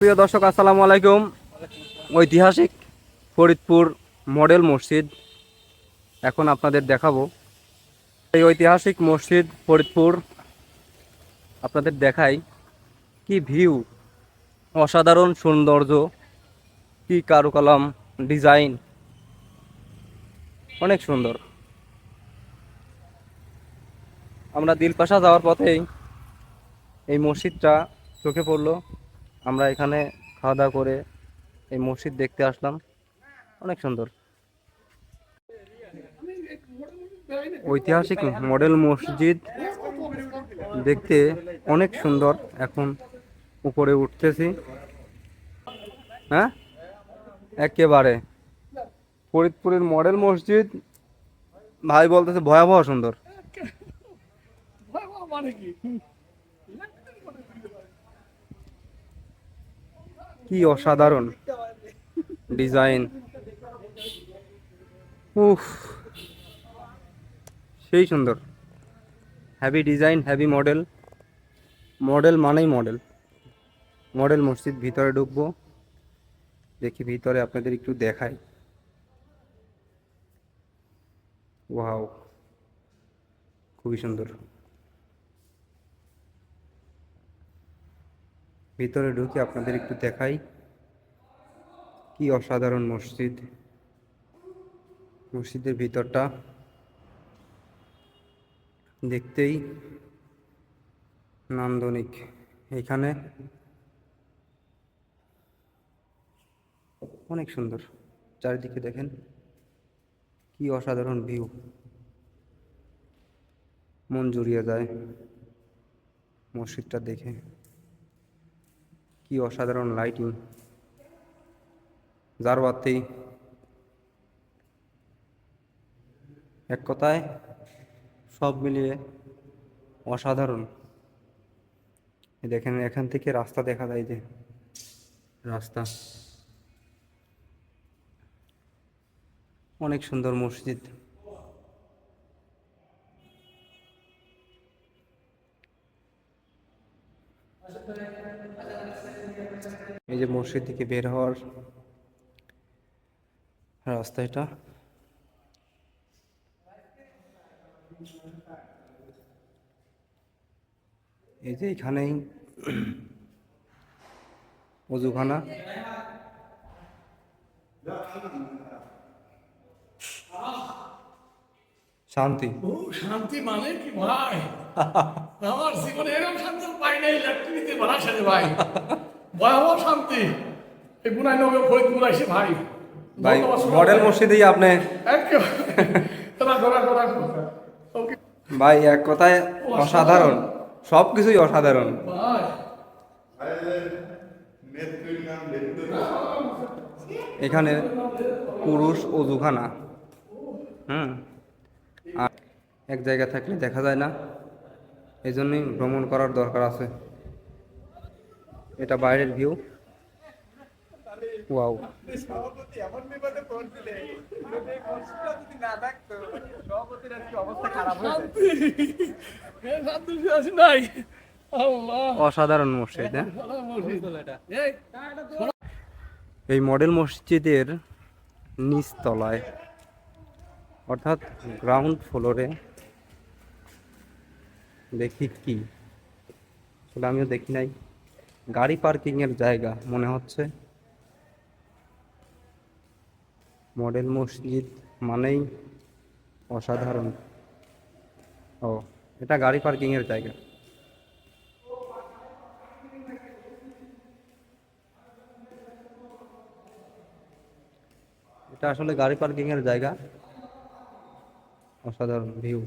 প্রিয় দর্শক, আসসালামু আলাইকুম। ঐতিহাসিক ফরিদপুর মডেল মসজিদ এখন আপনাদের দেখাবো। এই ঐতিহাসিক মসজিদ ফরিদপুর আপনাদের দেখাই। কি ভিউ, অসাধারণ সৌন্দর্য, কি কারুকলাম, ডিজাইন, অনেক সুন্দর। আমরা দিলপাশা যাওয়ার পথেই এই মসজিদটা চোখে পড়লো। আমরা এখানে খাওয়া দাওয়া করে এই মসজিদ দেখতে আসলাম। অনেক সুন্দর ঐতিহাসিক মডেল মসজিদ দেখতে অনেক সুন্দর। এখন উপরে উঠতেছি। হ্যাঁ, একেবারে ফরিদপুরের মডেল মসজিদ ভাই বলতেছে ভয়াবহ সুন্দর। কি অসাধারণ ডিজাইন, উফ, সেই সুন্দর। Heavy design, heavy model. Model মানেই মডেল। মডেল মসজিদ ভিতরে ঢুকবো, দেখি ভিতরে আপনাদের একটু দেখাই। ওয়াও, খুবই সুন্দর। ভিতরে ঢুকে আপনাদের একটু দেখাই, কি অসাধারণ মসজিদ। মসজিদের ভিতরটা দেখতেই নান্দনিক। এখানে অনেক সুন্দর। চারিদিকে দেখেন, কি অসাধারণ ভিউ, মন জুড়িয়ে যায় মসজিদটা দেখে। কি অসাধারণ লাইটিং, জারবাতি, এক কথায় সব মিলিয়ে অসাধারণ। দেখেন, এখান থেকে রাস্তা দেখা যায়, যে রাস্তা। অনেক সুন্দর মসজিদ। এই যে মসজিদ থেকে বের হওয়ার রাস্তা, এটা এই যে এখানেই অজুখানা। শান্তি, শান্তি মানে কি ভাই? আমার জীবনে এরকম শান্তি পাই নাই। ইলেকট্রিকে বাড়াছে রে ভাই, ভয়াবহ শান্তি। এই বুনাই নগর ফরিদপুর আসে ভাই। ভাই মডেল মসজিদেই আপনি। ভাই এক কথায় অসাধারণ, সব কিছুই অসাধারণ ভাই। এখানে। পুরুষ অজুখানা, আর এক জায়গায় থাকলে দেখা যায় না, এই জন্যই ভ্রমণ করার দরকার আছে। এটা বাইরের ভিউ। ওয়াও, অসাধারণ মসজিদ। এই মডেল মসজিদের নিচতলায়, অর্থাৎ গ্রাউন্ড ফ্লোরে, দেখি কি, আসলে আমিও দেখি নাই, গাড়ি পার্কিং এর জায়গা মনে হচ্ছে। মডেল মসজিদ মানেই অসাধারণ। ও, এটা গাড়ি পার্কিং এর জায়গা। এটা আসলে গাড়ি পার্কিং এর জায়গা। অসাধারণ ভিউ।